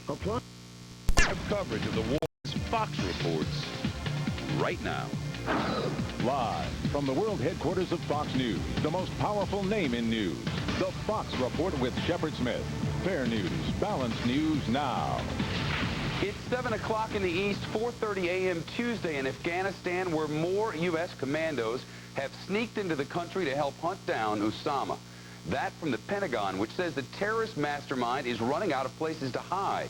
Apply. Coverage of the war as Fox reports right now. Live from the world headquarters of Fox News, the most powerful name in news, the Fox Report with Shepard Smith. Fair news, balanced news now. It's 7 o'clock in the east, 4:30 a.m. Tuesday in Afghanistan, where more U.S. commandos have sneaked into the country to help hunt down Osama. That from the Pentagon, which says the terrorist mastermind is running out of places to hide.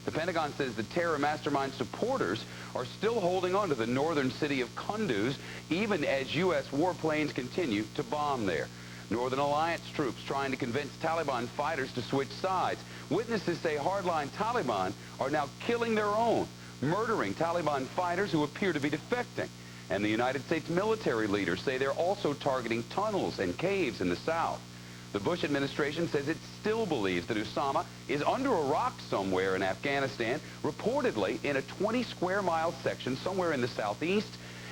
The Pentagon says the terror mastermind supporters are still holding on to the northern city of Kunduz, even as U.S. warplanes continue to bomb there. Northern Alliance troops trying to convince Taliban fighters to switch sides. Witnesses say hardline Taliban are now killing their own, murdering Taliban fighters who appear to be defecting. And the United States military leaders say they're also targeting tunnels and caves in the south. The Bush administration says it still believes that Osama is under a rock somewhere in Afghanistan, reportedly in a 20-square-mile section somewhere in the southeast,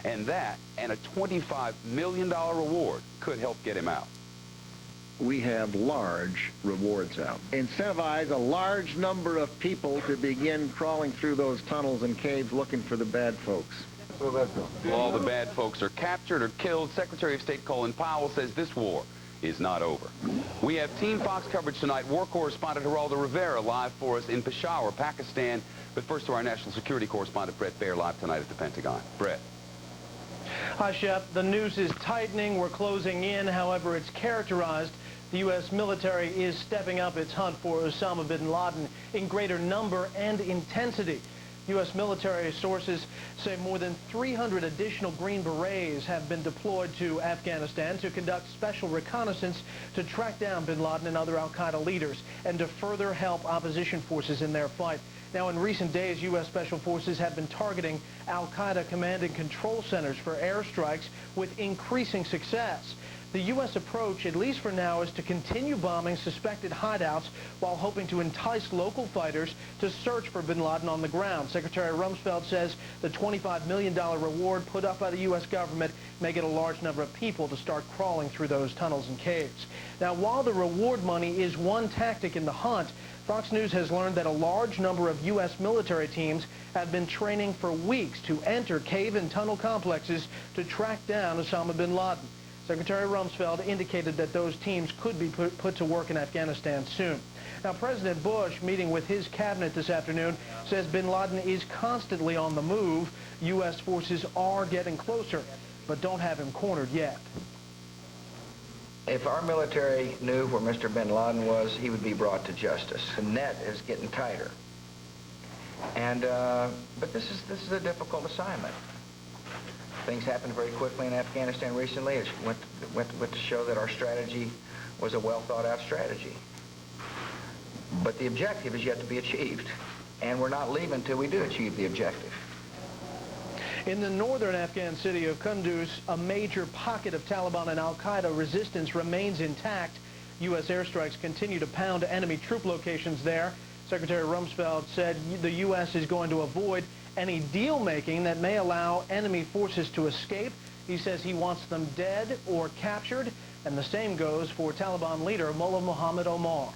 and that and a $25 million reward could help get him out. We have large rewards out. Incentivize a large number of people to begin crawling through those tunnels and caves looking for the bad folks. All the bad folks are captured or killed. Secretary of State Colin Powell says this war is not over. We have Team Fox coverage tonight. War correspondent Geraldo Rivera live for us in Peshawar, Pakistan. But first to our national security correspondent, Bret Baier, live tonight at the Pentagon. Bret. Hi, Shep. The news is tightening. We're closing in. However, it's characterized. The U.S. military is stepping up its hunt for Osama bin Laden in greater number and intensity. U.S. military sources say more than 300 additional Green Berets have been deployed to Afghanistan to conduct special reconnaissance to track down bin Laden and other al-Qaeda leaders and to further help opposition forces in their fight. Now, in recent days, U.S. Special Forces have been targeting al-Qaeda command and control centers for airstrikes with increasing success. The U.S. approach, at least for now, is to continue bombing suspected hideouts while hoping to entice local fighters to search for bin Laden on the ground. Secretary Rumsfeld says the $25 million reward put up by the U.S. government may get a large number of people to start crawling through those tunnels and caves. Now, while the reward money is one tactic in the hunt, Fox News has learned that a large number of U.S. military teams have been training for weeks to enter cave and tunnel complexes to track down Osama bin Laden. Secretary Rumsfeld indicated that those teams could be put to work in Afghanistan soon. Now, President Bush, meeting with his cabinet this afternoon, says bin Laden is constantly on the move. U.S. forces are getting closer, but don't have him cornered yet. If our military knew where Mr. bin Laden was, he would be brought to justice. The net is getting tighter. But this is a difficult assignment. Things happened very quickly in Afghanistan recently. It went to show that our strategy was a well-thought-out strategy. But the objective is yet to be achieved, and we're not leaving until we do achieve the objective. In the northern Afghan city of Kunduz, a major pocket of Taliban and al-Qaeda resistance remains intact. U.S. airstrikes continue to pound enemy troop locations there. Secretary Rumsfeld said the U.S. is going to avoid any deal-making that may allow enemy forces to escape. He says he wants them dead or captured, and the same goes for Taliban leader Mullah Muhammad Omar.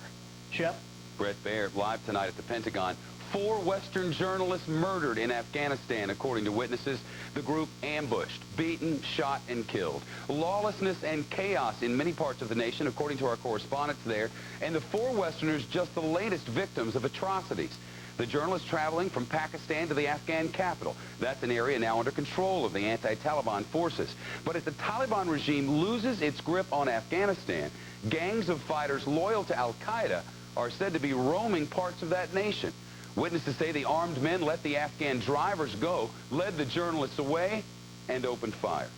Shep? Bret Baier live tonight at the Pentagon. 4 Western journalists murdered in Afghanistan, according to witnesses. The group ambushed, beaten, shot, and killed. Lawlessness and chaos in many parts of the nation, according to our correspondents there. And the 4 Westerners just the latest victims of atrocities. The journalists traveling from Pakistan to the Afghan capital. That's an area now under control of the anti-Taliban forces. But as the Taliban regime loses its grip on Afghanistan, gangs of fighters loyal to al-Qaeda are said to be roaming parts of that nation. Witnesses say the armed men let the Afghan drivers go, led the journalists away, and opened fire.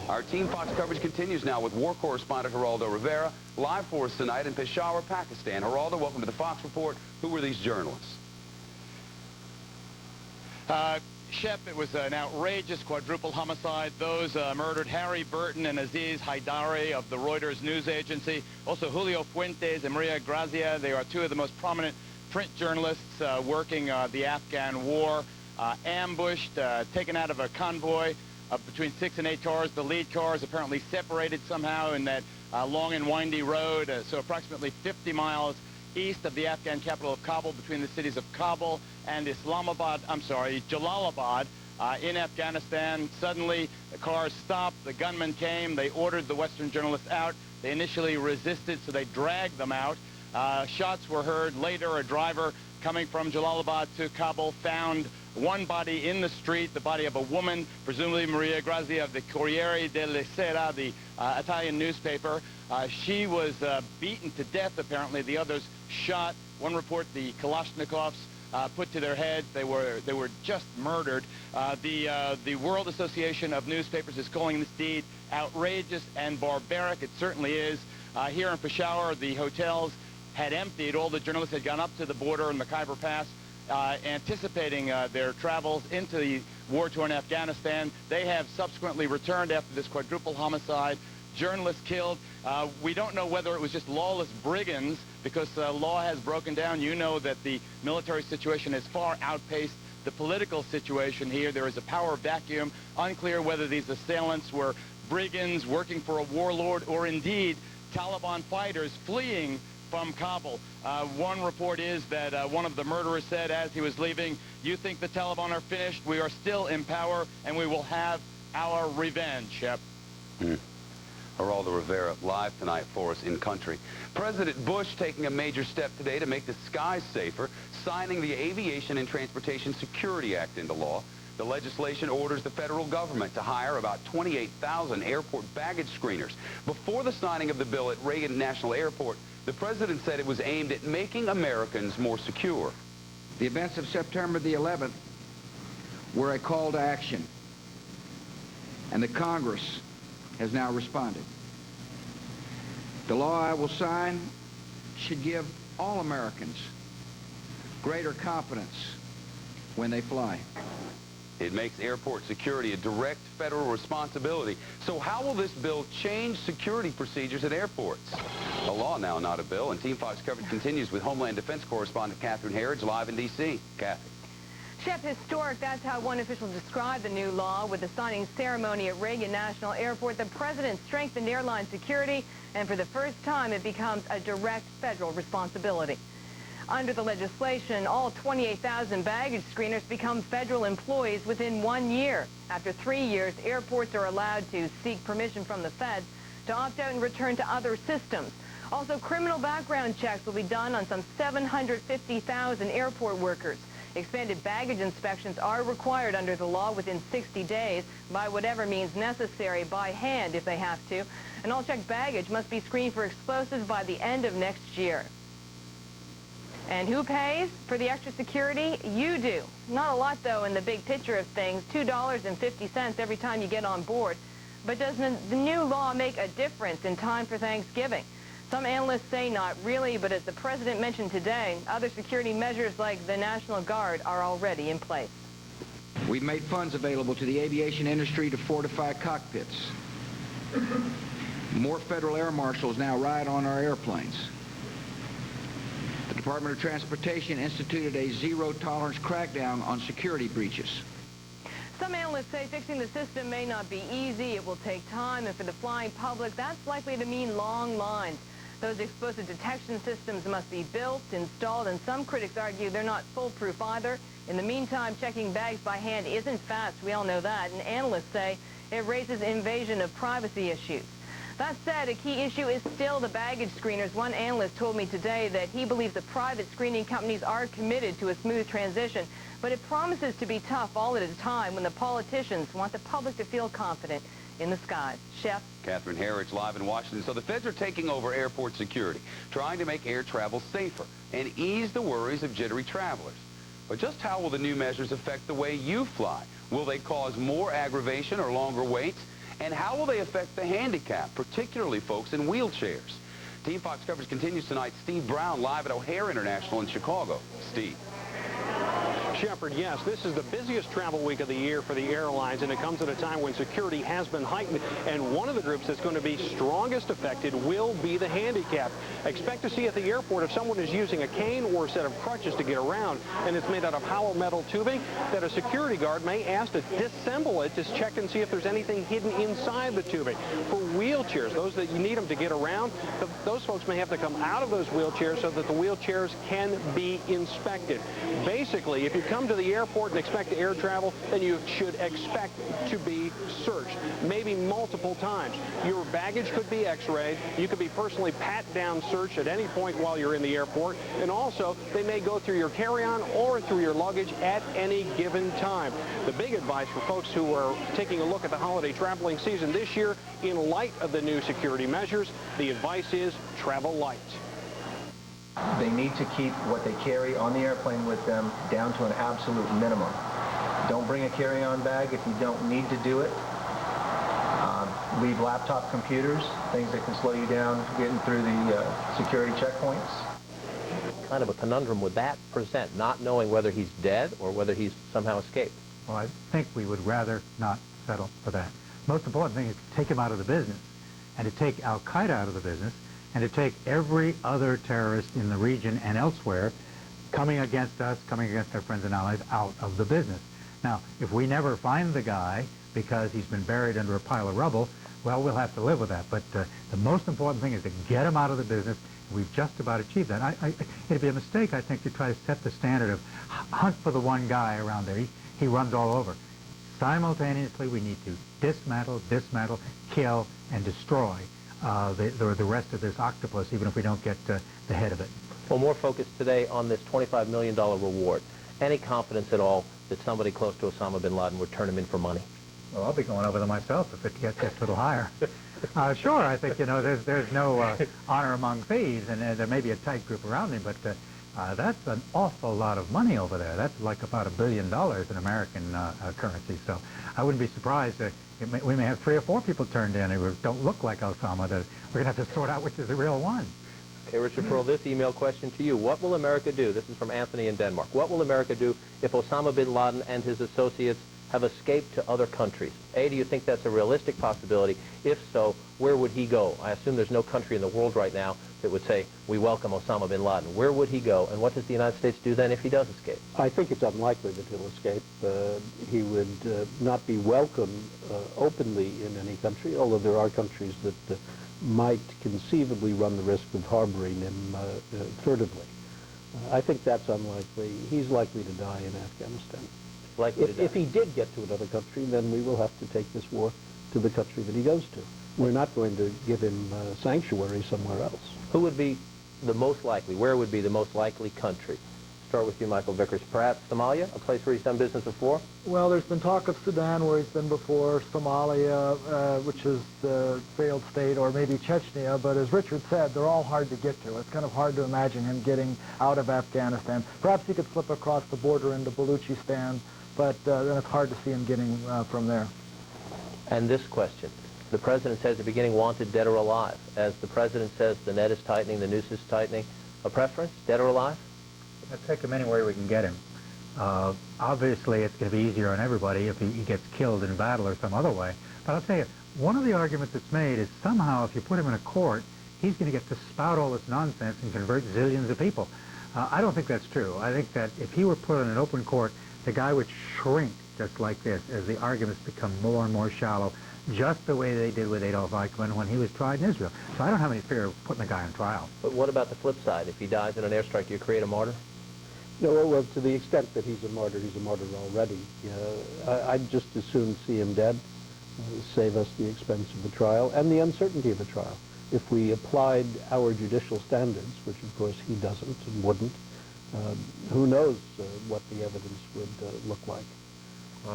Our Team Fox coverage continues now with war correspondent Geraldo Rivera, live for us tonight in Peshawar, Pakistan. Geraldo, welcome to the Fox Report. Who were these journalists? Shep, it was an outrageous quadruple homicide. Those murdered Harry Burton and Aziz Haidari of the Reuters news agency. Also Julio Fuentes and Maria Grazia. They are 2 of the most prominent print journalists working the Afghan war. Ambushed, taken out of a convoy of between 6 and 8 cars. The lead cars apparently separated somehow in that long and windy road. So approximately 50 miles east of the Afghan capital of Kabul, between the cities of Kabul and Jalalabad. In Afghanistan, suddenly the cars stopped, the gunmen came, they ordered the Western journalists out. They initially resisted, so they dragged them out. Shots were heard. Later, a driver coming from Jalalabad to Kabul found one body in the street, the body of a woman, presumably Maria Grazia of the Corriere della Sera, the Italian newspaper. She was beaten to death, apparently. The others shot. One report, the Kalashnikovs put to their heads. They were just murdered. The World Association of Newspapers is calling this deed outrageous and barbaric. It certainly is. Here in Peshawar, the hotels had emptied. All the journalists had gone up to the border in the Khyber Pass, anticipating their travels into the war-torn Afghanistan. They have subsequently returned after this quadruple homicide. Journalists killed. We don't know whether it was just lawless brigands, because law has broken down. You know that the military situation has far outpaced the political situation here. There is a power vacuum. Unclear whether these assailants were brigands working for a warlord or indeed Taliban fighters fleeing from Kabul. One report is that one of the murderers said as he was leaving, "You think the Taliban are finished? We are still in power, and we will have our revenge." Shep. Geraldo Rivera live tonight for us in country. President Bush taking a major step today to make the skies safer, signing the Aviation and Transportation Security Act into law. The legislation orders the federal government to hire about 28,000 airport baggage screeners. Before the signing of the bill at Reagan National Airport, the president said it was aimed at making Americans more secure. The events of September the 11th were a call to action, and the Congress has now responded. The law I will sign should give all Americans greater confidence when they fly. It makes airport security a direct federal responsibility. So how will this bill change security procedures at airports? A law now, not a bill. And Team 5's coverage continues with Homeland Defense correspondent Catherine Herridge live in D.C. Kathy. Chef, historic, that's how one official described the new law. With the signing ceremony at Reagan National Airport, the president strengthened airline security, and for the first time, it becomes a direct federal responsibility. Under the legislation, all 28,000 baggage screeners become federal employees within 1 year. After 3 years, airports are allowed to seek permission from the feds to opt out and return to other systems. Also, criminal background checks will be done on some 750,000 airport workers. Expanded baggage inspections are required under the law within 60 days by whatever means necessary, by hand if they have to. And all checked baggage must be screened for explosives by the end of next year. And who pays for the extra security? You do. Not a lot, though, in the big picture of things, $2.50 every time you get on board. But does the new law make a difference in time for Thanksgiving? Some analysts say not really, but as the president mentioned today, other security measures like the National Guard are already in place. We've made funds available to the aviation industry to fortify cockpits. More federal air marshals now ride on our airplanes. The Department of Transportation instituted a zero-tolerance crackdown on security breaches. Some analysts say fixing the system may not be easy. It will take time, and for the flying public, that's likely to mean long lines. Those explosive detection systems must be built, installed, and some critics argue they're not foolproof either. In the meantime, checking bags by hand isn't fast. We all know that, and analysts say it raises invasion of privacy issues. That said, a key issue is still the baggage screeners. One analyst told me today that he believes the private screening companies are committed to a smooth transition, but it promises to be tough all at a time when the politicians want the public to feel confident in the skies. Chef? Catherine Herridge live in Washington. So the feds are taking over airport security, trying to make air travel safer and ease the worries of jittery travelers. But just how will the new measures affect the way you fly? Will they cause more aggravation or longer waits? And how will they affect the handicapped, particularly folks in wheelchairs? Team Fox coverage continues tonight. Steve Brown live at O'Hare International in Chicago. Steve. Shepard, yes, this is the busiest travel week of the year for the airlines, and it comes at a time when security has been heightened, and one of the groups that's going to be strongest affected will be the handicapped. Expect to see at the airport if someone is using a cane or a set of crutches to get around, and it's made out of hollow metal tubing, that a security guard may ask to disassemble it to check and see if there's anything hidden inside the tubing. For wheelchairs, those that you need them to get around, those folks may have to come out of those wheelchairs so that the wheelchairs can be inspected. Basically, if you come to the airport and expect to air travel, then you should expect to be searched, maybe multiple times. Your baggage could be x-rayed. You could be personally pat-down searched at any point while you're in the airport. And also, they may go through your carry-on or through your luggage at any given time. The big advice for folks who are taking a look at the holiday traveling season this year, in light of the new security measures, the advice is travel light. They need to keep what they carry on the airplane with them down to an absolute minimum. Don't bring a carry-on bag if you don't need to do it. Leave laptop computers, things that can slow you down getting through the security checkpoints. Kind of a conundrum would that present, not knowing whether he's dead or whether he's somehow escaped? Well, I think we would rather not settle for that. Most important thing is to take him out of the business, and to take Al-Qaeda out of the business, and to take every other terrorist in the region and elsewhere coming against us, coming against our friends and allies, out of the business. Now, if we never find the guy because he's been buried under a pile of rubble, well, we'll have to live with that. But the most important thing is to get him out of the business. We've just about achieved that. It'd be a mistake, I think, to try to set the standard of hunt for the one guy around there. He runs all over. Simultaneously, we need to dismantle, kill, and destroy the rest of this octopus, even if we don't get the head of it. Well, more focus today on this $25 million reward. Any confidence at all that somebody close to Osama bin Laden would turn him in for money? Well, I'll be going over there myself if it gets a little higher. Sure, I think, there's no honor among thieves, and there may be a tight group around him, but that's an awful lot of money over there. That's like about $1 billion in American currency. So I wouldn't be surprised we may have 3 or 4 people turned in who don't look like Osama. That we're going to have to sort out which is the real one. Okay, Richard Pearl, this email question to you. What will America do? This is from Anthony in Denmark. What will America do if Osama bin Laden and his associates have escaped to other countries? A, do you think that's a realistic possibility? If so, where would he go? I assume there's no country in the world right now that would say, we welcome Osama bin Laden. Where would he go, and what does the United States do then if he does escape? I think it's unlikely that he'll escape. He would not be welcome openly in any country, although there are countries that might conceivably run the risk of harboring him furtively. I think that's unlikely. He's likely to die in Afghanistan. If he did get to another country, then we will have to take this war to the country that he goes to. We're not going to give him sanctuary somewhere else. Who would be the most likely? Where would be the most likely country? Start with you, Michael Vickers. Perhaps Somalia, a place where he's done business before? Well, there's been talk of Sudan, where he's been before, Somalia, which is a failed state, or maybe Chechnya. But as Richard said, they're all hard to get to. It's kind of hard to imagine him getting out of Afghanistan. Perhaps he could slip across the border into Baluchistan, but then it's hard to see him getting from there. And this question. The president says at the beginning, wanted dead or alive. As the president says, the net is tightening, the noose is tightening. A preference, dead or alive? Let's take him anywhere we can get him. Obviously, it's going to be easier on everybody if he gets killed in battle or some other way. But I'll tell you, one of the arguments that's made is somehow if you put him in a court, he's going to get to spout all this nonsense and convert zillions of people. I don't think that's true. I think that if he were put in an open court, the guy would shrink just like this as the arguments become more and more shallow, just the way they did with Adolf Eichmann when he was tried in Israel. So I don't have any fear of putting the guy on trial. But what about the flip side? If he dies in an airstrike, do you create a martyr? No, well, to the extent that he's a martyr already. I'd just as soon see him dead, save us the expense of the trial and the uncertainty of the trial. If we applied our judicial standards, which of course he doesn't and wouldn't, who knows what the evidence would look like.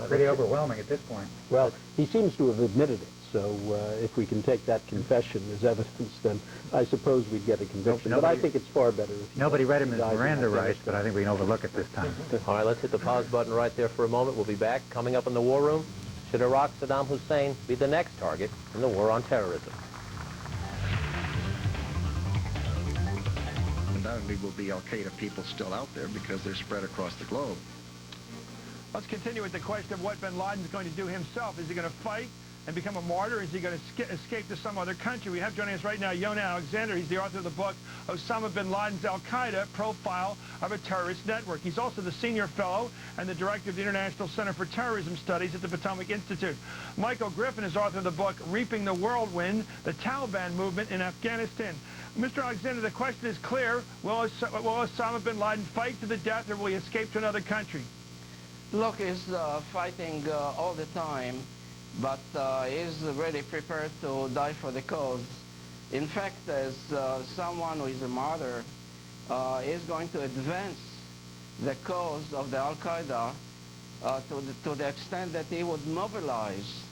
Pretty overwhelming at this point. Well, he seems to have admitted it, so if we can take that confession as evidence, then I suppose we'd get a conviction. But I think it's far better if nobody read him his Miranda rights, but I think we can overlook it this time. All right, let's hit the pause button right there for a moment. We'll be back. Coming up in the War Room, should Iraq's Saddam Hussein be the next target in the war on terrorism? Undoubtedly will be Al-Qaeda people still out there because they're spread across the globe. Let's continue with the question of what bin Laden is going to do himself. Is he going to fight and become a martyr? Is he going to escape to some other country? We have joining us right now Yonah Alexander. He's the author of the book, Osama bin Laden's Al-Qaeda, Profile of a Terrorist Network. He's also the senior fellow and the director of the International Center for Terrorism Studies at the Potomac Institute. Michael Griffin is author of the book, Reaping the Whirlwind, the Taliban Movement in Afghanistan. Mr. Alexander, the question is clear. Will Osama bin Laden fight to the death, or will he escape to another country? Look, he's fighting all the time, but he's really prepared to die for the cause. In fact, as someone who is a martyr, is going to advance the cause of the Al-Qaeda to the extent that he would mobilize.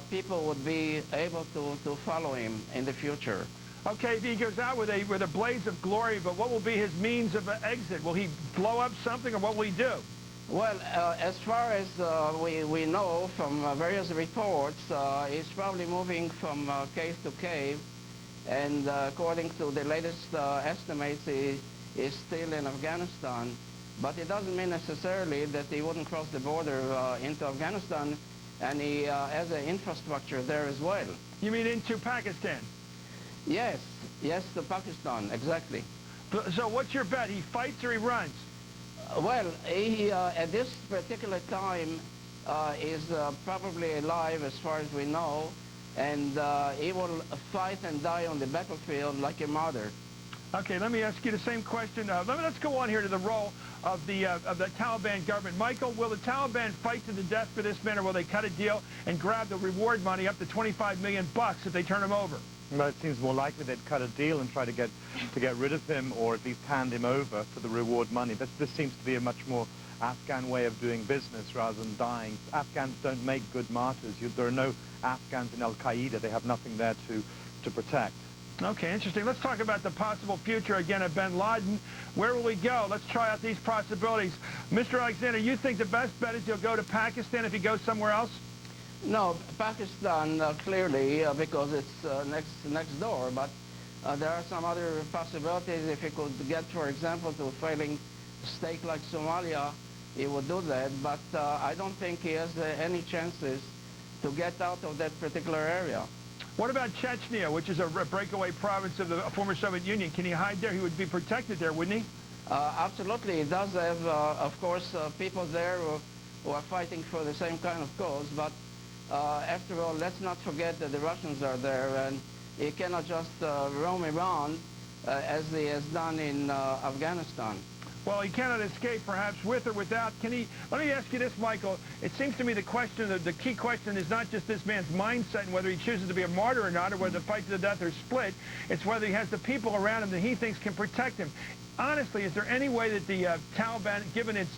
People would be able to follow him in the future. Okay, if he goes out with a blaze of glory, but what will be his means of exit? Will he blow up something, or what will he do? Well, as far as we know from various reports, he's probably moving from cave to cave, and according to the latest estimates, he is still in Afghanistan. But it doesn't mean necessarily that he wouldn't cross the border into Afghanistan, and he has an infrastructure there as well. You mean into Pakistan? Yes, to Pakistan, exactly. So what's your bet? He fights or he runs? Well, he, at this particular time, is probably alive as far as we know, and he will fight and die on the battlefield like a martyr. Okay, let me ask you the same question. Let's go on here to the role of the Taliban government. Michael, will the Taliban fight to the death for this man, or will they cut a deal and grab the reward money up to $25 million if they turn him over? Well, it seems more likely they'd cut a deal and try to get rid of him, or at least hand him over for the reward money. This seems to be a much more Afghan way of doing business rather than dying. Afghans don't make good martyrs. There are no Afghans in Al-Qaeda. They have nothing there to protect. Okay, interesting. Let's talk about the possible future again of bin Laden. Where will we go? Let's try out these possibilities. Mr. Alexander, you think the best bet is he'll go to Pakistan if he goes somewhere else? No, Pakistan, clearly, because it's next door, but there are some other possibilities. If he could get, for example, to a failing state like Somalia, he would do that, but I don't think he has any chances to get out of that particular area. What about Chechnya, which is a breakaway province of the former Soviet Union? Can he hide there? He would be protected there, wouldn't he? Absolutely. He does have, of course, people there who are fighting for the same kind of cause, but after all, let's not forget that the Russians are there, and he cannot just roam around as he has done in Afghanistan. Well, he cannot escape, perhaps with or without. Can he? Let me ask you this, Michael. It seems to me the key question is not just this man's mindset and whether he chooses to be a martyr or not, or whether the fight to the death or split. It's whether he has the people around him that he thinks can protect him. Honestly, is there any way that the Taliban, given its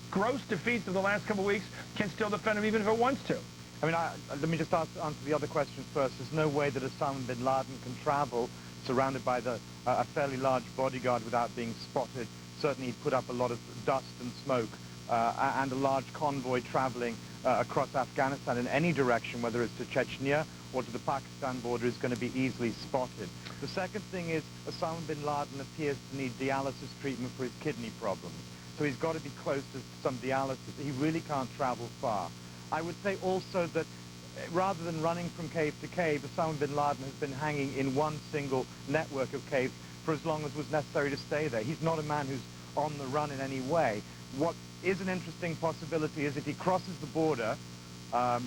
gross defeats of the last couple of weeks, can still defend him even if it wants to? I mean, let me just answer the other question first. There's no way that Osama bin Laden can travel surrounded by a fairly large bodyguard without being spotted. Certainly he'd put up a lot of dust and smoke and a large convoy traveling across Afghanistan in any direction, whether it's to Chechnya or to the Pakistan border, is going to be easily spotted. The second thing is Osama bin Laden appears to need dialysis treatment for his kidney problems. So he's got to be close to some dialysis. He really can't travel far. I would say also that rather than running from cave to cave, Osama bin Laden has been hanging in one single network of caves for as long as was necessary to stay there. He's not a man who's on the run in any way. What is an interesting possibility is if he crosses the border,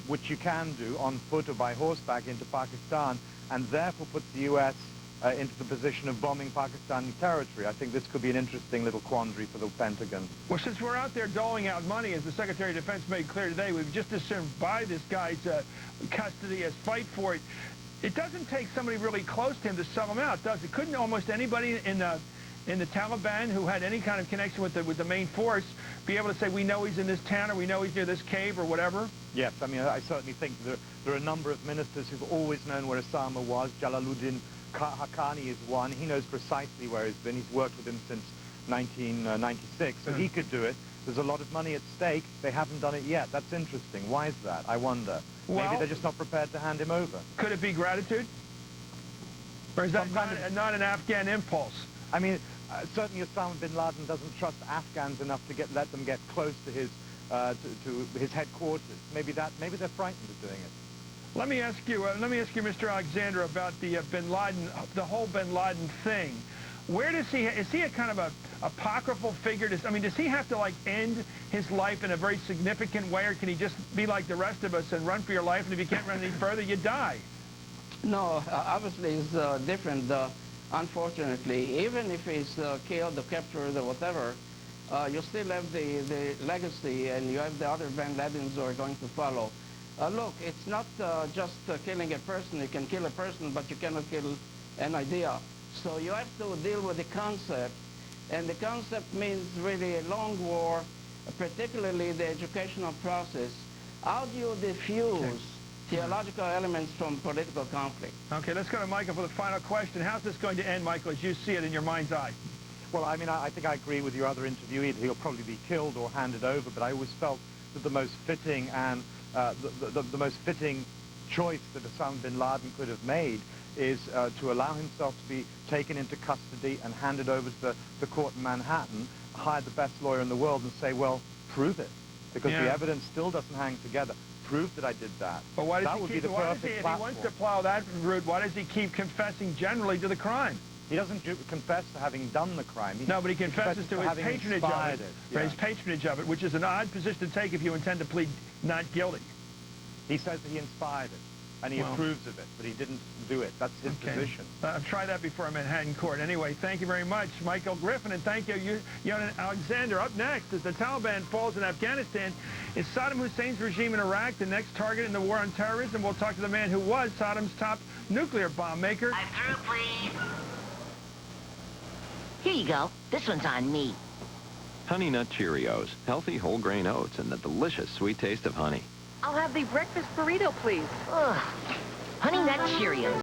which you can do on foot or by horseback into Pakistan, and therefore puts the U.S. Into the position of bombing Pakistani territory. I think this could be an interesting little quandary for the Pentagon. Well, since we're out there doling out money, as the Secretary of Defense made clear today, we've just as soon buy this guy's custody as fight for it. It doesn't take somebody really close to him to sell him out, does it? Couldn't almost anybody in the Taliban who had any kind of connection with the main force be able to say, we know he's in this town, or we know he's near this cave, or whatever? Yes, I mean, I certainly think there are a number of ministers who've always known where Osama was. Jalaluddin Haqqani is one. He knows precisely where he's been. He's worked with him since 1996, so he could do it. There's a lot of money at stake. They haven't done it yet. That's interesting. Why is that? I wonder. Well, maybe they're just not prepared to hand him over. Could it be gratitude? Or is that not an Afghan impulse? I mean, certainly Osama bin Laden doesn't trust Afghans enough to let them get close to his to his headquarters. Maybe they're frightened of doing it. Let me ask you, Mr. Alexander, about the Bin Laden, the whole Bin Laden thing. Where does he? Is he a kind of a apocryphal figure? Does he have to like end his life in a very significant way, or can he just be like the rest of us and run for your life? And if you can't run any further, you die. No, obviously it's different. Unfortunately, even if he's killed or captured or whatever, you still have the legacy, and you have the other Bin Ladens who are going to follow. Look, it's not just killing a person. You can kill a person, but you cannot kill an idea. So you have to deal with the concept, and the concept means really a long war, particularly the educational process. How do you diffuse theological elements from political conflict? Okay, let's go to Michael for the final question. How's this going to end, Michael, as you see it in your mind's eye? Well, I mean, I think I agree with your other interviewee. He'll probably be killed or handed over, but I always felt that the most fitting and the most fitting choice that Osama bin Laden could have made is to allow himself to be taken into custody and handed over to the court in Manhattan, hire the best lawyer in the world and say, well, prove it, because the evidence still doesn't hang together. Prove that I did that. But why does that he would keep, be the perfect if he platform. wants to plow that route, why does he keep confessing generally to the crime? He doesn't confess to having done the crime. No, but he confesses to his patronage of it. Yeah. His patronage of it, which is an odd position to take if you intend to plead not guilty. He says that he inspired it, and he approves of it, but he didn't do it. That's his position. I've tried that before in Manhattan court. Anyway, thank you very much, Michael Griffin, and thank you, Yonan Alexander. Up next, as the Taliban falls in Afghanistan, is Saddam Hussein's regime in Iraq the next target in the war on terrorism? We'll talk to the man who was Saddam's top nuclear bomb maker. I'm through, please. Here you go. This one's on me. Honey Nut Cheerios, healthy whole grain oats, and the delicious sweet taste of honey. I'll have the breakfast burrito, please. Ugh. Honey Nut Cheerios.